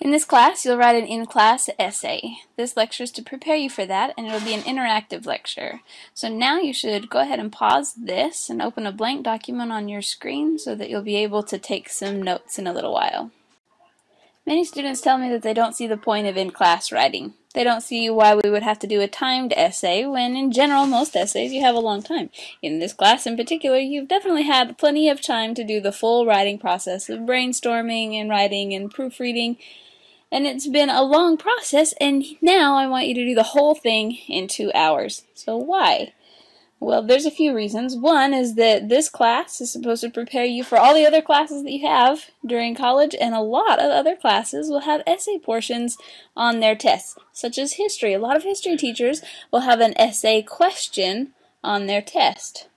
In this class, you'll write an in-class essay. This lecture is to prepare you for that, and it'll be an interactive lecture. So now you should go ahead and pause this and open a blank document on your screen so that you'll be able to take some notes in a little while. Many students tell me that they don't see the point of in-class writing. They don't see why we would have to do a timed essay when, in general, most essays you have a long time. In this class in particular, you've definitely had plenty of time to do the full writing process of brainstorming and writing and proofreading. And it's been a long process, and now I want you to do the whole thing in 2 hours. So why? Well, there's a few reasons. One is that this class is supposed to prepare you for all the other classes that you have during college, and a lot of other classes will have essay portions on their tests, such as history. A lot of history teachers will have an essay question on their test.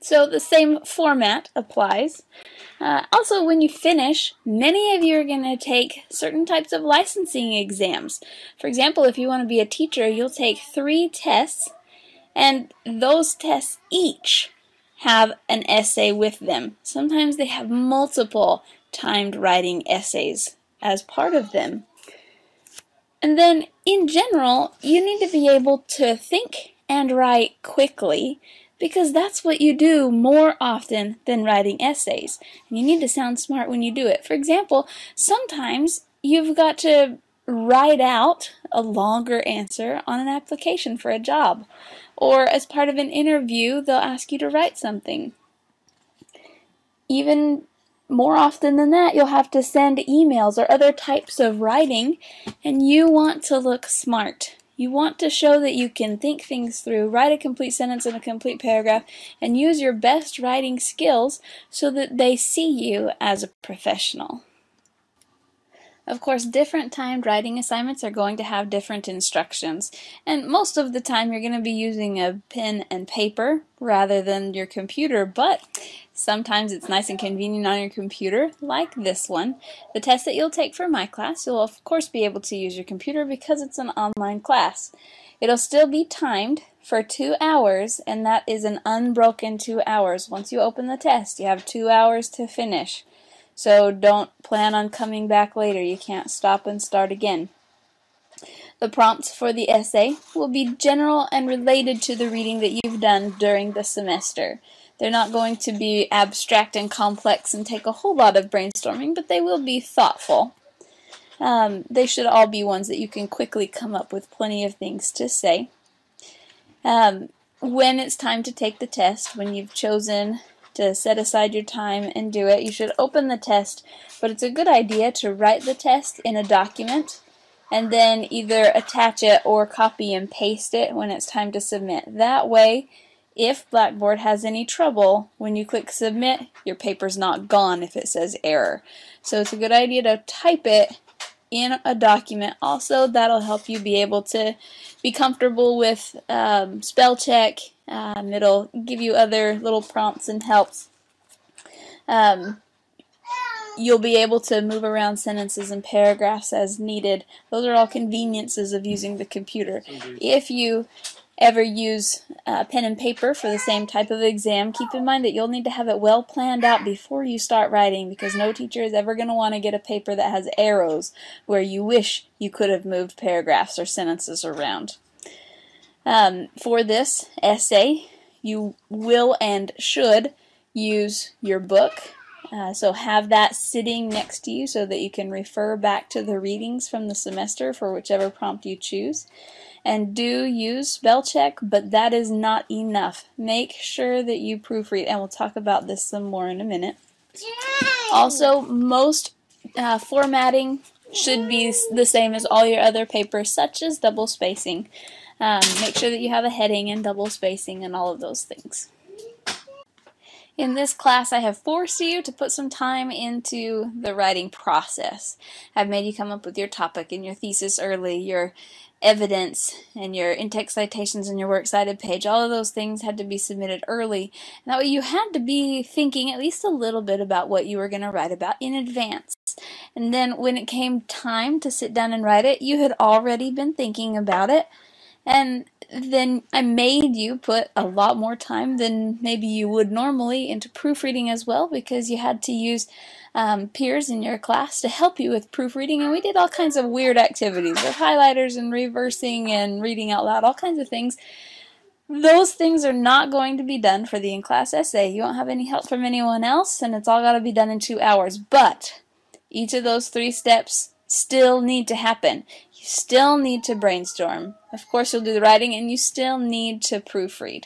So the same format applies. Also, when you finish, many of you are going to take certain types of licensing exams. For example, if you want to be a teacher, you'll take 3 tests, and those tests each have an essay with them. Sometimes they have multiple timed writing essays as part of them. And then, in general, you need to be able to think and write quickly, because that's what you do more often than writing essays. And you need to sound smart when you do it. For example, sometimes you've got to write out a longer answer on an application for a job. Or as part of an interview, they'll ask you to write something. Even more often than that, you'll have to send emails or other types of writing, and you want to look smart. You want to show that you can think things through, write a complete sentence and a complete paragraph, and use your best writing skills so that they see you as a professional. Of course, different timed writing assignments are going to have different instructions, and most of the time you're going to be using a pen and paper rather than your computer, but sometimes it's nice and convenient on your computer, like this one. The test that you'll take for my class, you'll of course be able to use your computer because it's an online class. It'll still be timed for 2 hours, and that is an unbroken 2 hours. Once you open the test, you have 2 hours to finish. So don't plan on coming back later. You can't stop and start again. The prompts for the essay will be general and related to the reading that you've done during the semester. They're not going to be abstract and complex and take a whole lot of brainstorming, but they will be thoughtful. They should all be ones that you can quickly come up with plenty of things to say. When it's time to take the test, when you've chosen to set aside your time and do it, you should open the test, but it's a good idea to write the test in a document and then either attach it or copy and paste it when it's time to submit. That way, if Blackboard has any trouble, when you click submit, your paper's not gone if it says error. So it's a good idea to type it in a document. Also, that'll help you be able to be comfortable with spell check. It'll give you other little prompts and helps. You'll be able to move around sentences and paragraphs as needed. Those are all conveniences of using the computer. If you ever use pen and paper for the same type of exam, keep in mind that you'll need to have it well planned out before you start writing, because no teacher is ever going to want to get a paper that has arrows where you wish you could have moved paragraphs or sentences around. For this essay, you will and should use your book. So have that sitting next to you so that you can refer back to the readings from the semester for whichever prompt you choose. And do use spell check, but that is not enough. Make sure that you proofread, and we'll talk about this some more in a minute. Also, most formatting should be the same as all your other papers, such as double spacing. Make sure that you have a heading and double spacing and all of those things. In this class, I have forced you to put some time into the writing process. I've made you come up with your topic and your thesis early, your evidence and your in-text citations and your works cited page. All of those things had to be submitted early. And that way you had to be thinking at least a little bit about what you were going to write about in advance. And then when it came time to sit down and write it, you had already been thinking about it. And then I made you put a lot more time than maybe you would normally into proofreading as well, because you had to use peers in your class to help you with proofreading, and we did all kinds of weird activities with highlighters and reversing and reading out loud, all kinds of things. Those things are not going to be done for the in-class essay. You won't have any help from anyone else, and it's all got to be done in 2 hours. But each of those 3 steps still need to happen. You still need to brainstorm. Of course, you'll do the writing, and you still need to proofread.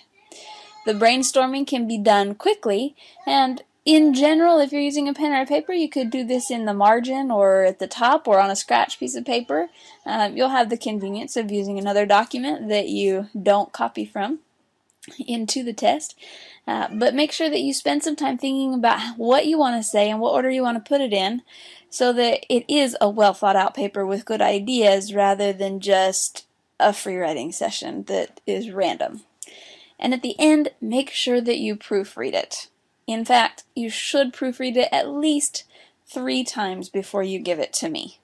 The brainstorming can be done quickly, and in general, if you're using a pen or a paper, you could do this in the margin or at the top or on a scratch piece of paper. You'll have the convenience of using another document that you don't copy from into the test. But make sure that you spend some time thinking about what you want to say and what order you want to put it in, so that it is a well thought out paper with good ideas rather than just a free writing session that is random. And at the end, make sure that you proofread it. In fact, you should proofread it at least 3 times before you give it to me.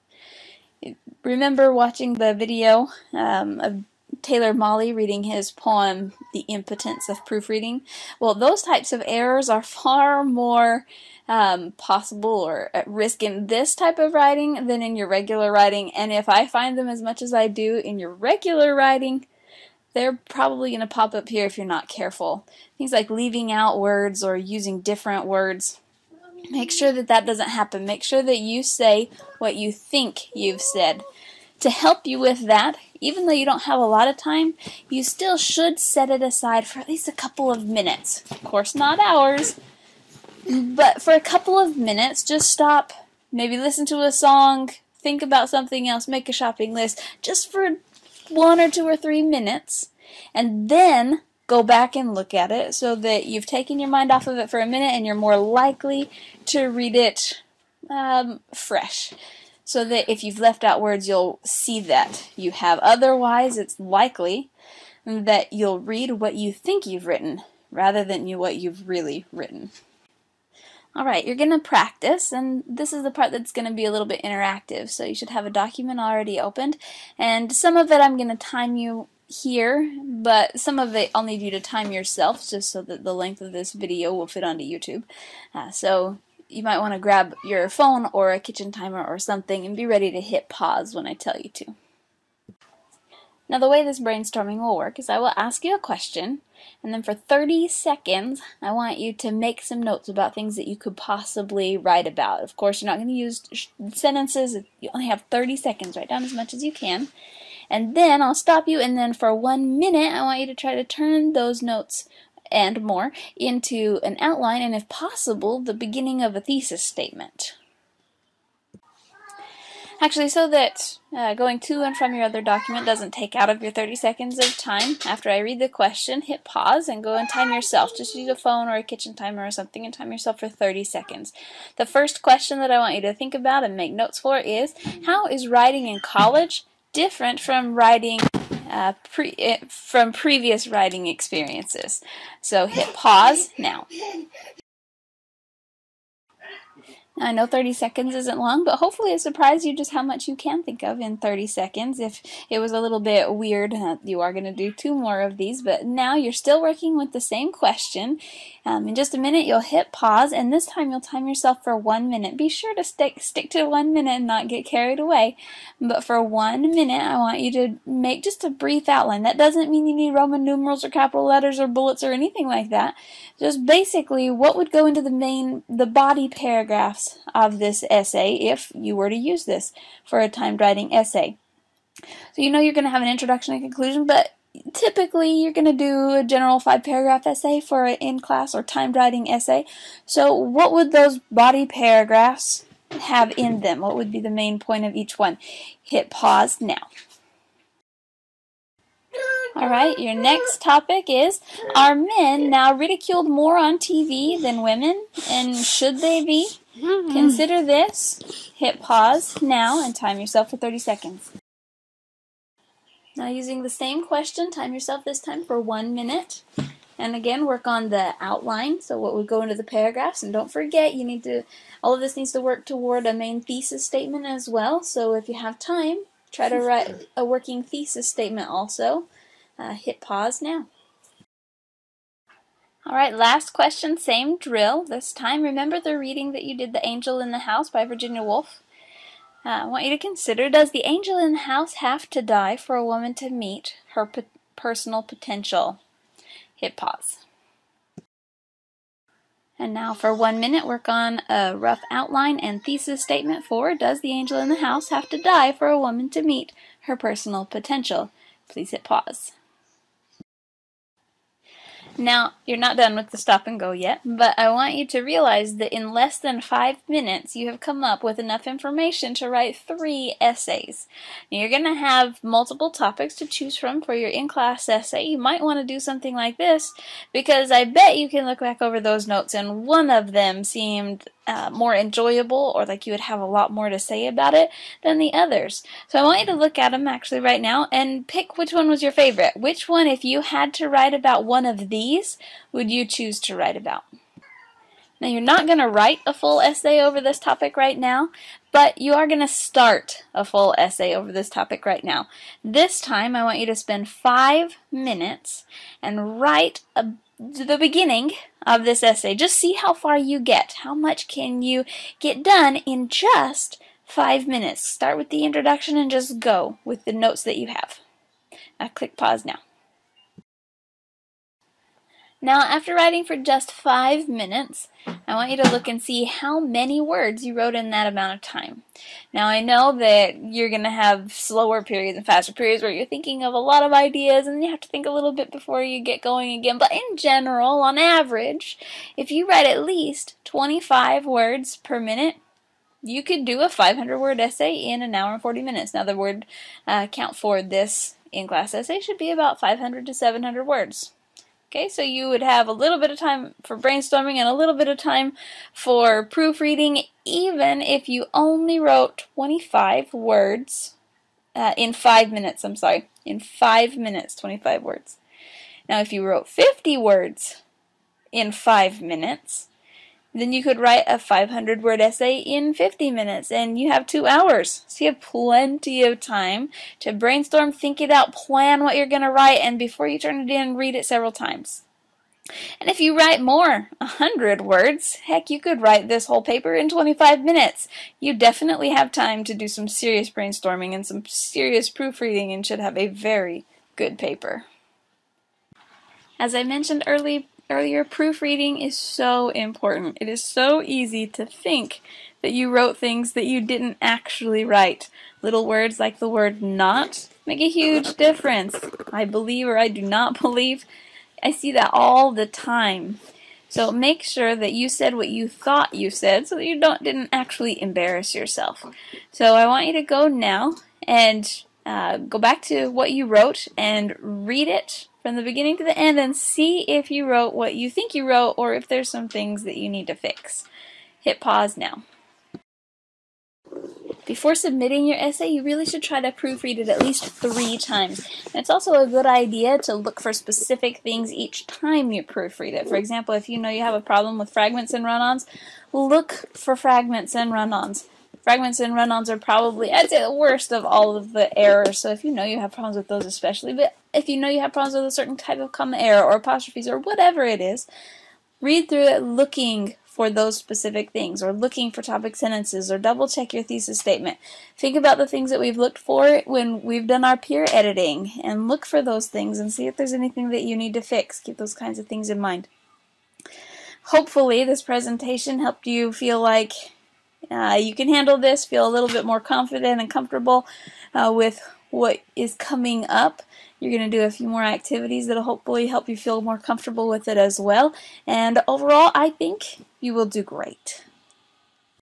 Remember watching the video of Taylor Mali reading his poem, The Impotence of Proofreading? Well, those types of errors are far more possible or at risk in this type of writing than in your regular writing, and if I find them as much as I do in your regular writing, they're probably going to pop up here if you're not careful. Things like leaving out words or using different words. Make sure that that doesn't happen. Make sure that you say what you think you've said. To help you with that, even though you don't have a lot of time, you still should set it aside for at least a couple of minutes. Of course, not hours, but for a couple of minutes, just stop, maybe listen to a song, think about something else, make a shopping list, just for 1 or 2 or 3 minutes, and then go back and look at it so that you've taken your mind off of it for a minute and you're more likely to read it fresh. So that if you've left out words, you'll see that you have. Otherwise, it's likely that you'll read what you think you've written rather than what you've really written. Alright, you're going to practice, and this is the part that's going to be a little bit interactive, so you should have a document already opened, and some of it I'm going to time you here, but some of it I'll need you to time yourself just so that the length of this video will fit onto YouTube. So you might want to grab your phone or a kitchen timer or something and be ready to hit pause when I tell you to. Now the way this brainstorming will work is I will ask you a question, and then for 30 seconds I want you to make some notes about things that you could possibly write about. Of course, you're not going to use sentences. You only have 30 seconds. Write down as much as you can. And then I'll stop you, and then for 1 minute I want you to try to turn those notes and more into an outline, and if possible, the beginning of a thesis statement. Actually, so that going to and from your other document doesn't take out of your 30 seconds of time, after I read the question, hit pause and go and time yourself. Just use a phone or a kitchen timer or something and time yourself for 30 seconds. The first question that I want you to think about and make notes for is, how is writing in college different from writing from previous writing experiences? So hit pause now. I know 30 seconds isn't long, but hopefully it surprised you just how much you can think of in 30 seconds. If it was a little bit weird, you are going to do 2 more of these, but now you're still working with the same question. In just a minute, you'll hit pause, and this time you'll time yourself for 1 minute. Be sure to stick to 1 minute and not get carried away. But for 1 minute, I want you to make just a brief outline. That doesn't mean you need Roman numerals or capital letters or bullets or anything like that. Just basically what would go into the body paragraphs of this essay if you were to use this for a timed writing essay. So you know you're going to have an introduction and conclusion, but typically you're going to do a general 5-paragraph essay for an in-class or timed writing essay. So what would those body paragraphs have in them? What would be the main point of each one? Hit pause now. Alright, your next topic is, are men now ridiculed more on TV than women, and should they be? Consider this. Hit pause now and time yourself for 30 seconds. Now using the same question, time yourself this time for 1 minute. And again, work on the outline, so what would go into the paragraphs. And don't forget, all of this needs to work toward a main thesis statement as well. So if you have time, try to write a working thesis statement also. Hit pause now. Alright, last question, same drill. This time, remember the reading that you did, The Angel in the House by Virginia Woolf? I want you to consider, does the angel in the house have to die for a woman to meet her personal potential? Hit pause. And now for 1 minute, work on a rough outline and thesis statement for, does the angel in the house have to die for a woman to meet her personal potential? Please hit pause. Now, you're not done with the stop and go yet, but I want you to realize that in less than 5 minutes, you have come up with enough information to write 3 essays. Now, you're going to have multiple topics to choose from for your in-class essay. You might want to do something like this, because I bet you can look back over those notes and one of them seemed more enjoyable, or like you would have a lot more to say about it than the others. So I want you to look at them actually right now and pick which one was your favorite. Which one, if you had to write about one of these, would you choose to write about? Now, you're not going to write a full essay over this topic right now, but you are going to start a full essay over this topic right now. This time, I want you to spend 5 minutes and write the beginning of this essay. Just see how far you get. How much can you get done in just 5 minutes? Start with the introduction and just go with the notes that you have. Click pause now. Now, after writing for just 5 minutes, I want you to look and see how many words you wrote in that amount of time. Now, I know that you're going to have slower periods and faster periods where you're thinking of a lot of ideas and you have to think a little bit before you get going again. But in general, on average, if you write at least 25 words per minute, you could do a 500-word essay in an hour and 40 minutes. Now, the word count for this in-class essay should be about 500 to 700 words. Okay, so you would have a little bit of time for brainstorming and a little bit of time for proofreading, even if you only wrote 25 words in 5 minutes. In 5 minutes, 25 words. Now, if you wrote 50 words in 5 minutes, then you could write a 500-word essay in 50 minutes, and you have 2 hours. So you have plenty of time to brainstorm, think it out, plan what you're going to write, and before you turn it in, read it several times. And if you write more, 100 words, heck, you could write this whole paper in 25 minutes. You definitely have time to do some serious brainstorming and some serious proofreading and should have a very good paper. As I mentioned earlier, proofreading is so important. It is so easy to think that you wrote things that you didn't actually write. Little words like the word not make a huge difference. I believe or I do not believe. I see that all the time. So make sure that you said what you thought you said so that you didn't actually embarrass yourself. So I want you to go now and go back to what you wrote and read it from the beginning to the end and see if you wrote what you think you wrote or if there's some things that you need to fix. Hit pause now. Before submitting your essay, you really should try to proofread it at least 3 times. And it's also a good idea to look for specific things each time you proofread it. For example, if you know you have a problem with fragments and run-ons, look for fragments and run-ons. Fragments and run-ons are probably, I'd say, the worst of all of the errors. So if you know you have problems with those especially, but if you know you have problems with a certain type of comma error or apostrophes or whatever it is, read through it looking for those specific things, or looking for topic sentences, or double check your thesis statement. Think about the things that we've looked for when we've done our peer editing, and look for those things and see if there's anything that you need to fix. Keep those kinds of things in mind. Hopefully this presentation helped you feel like you can handle this, feel a little bit more confident and comfortable with what is coming up. You're going to do a few more activities that will hopefully help you feel more comfortable with it as well. And overall, I think you will do great.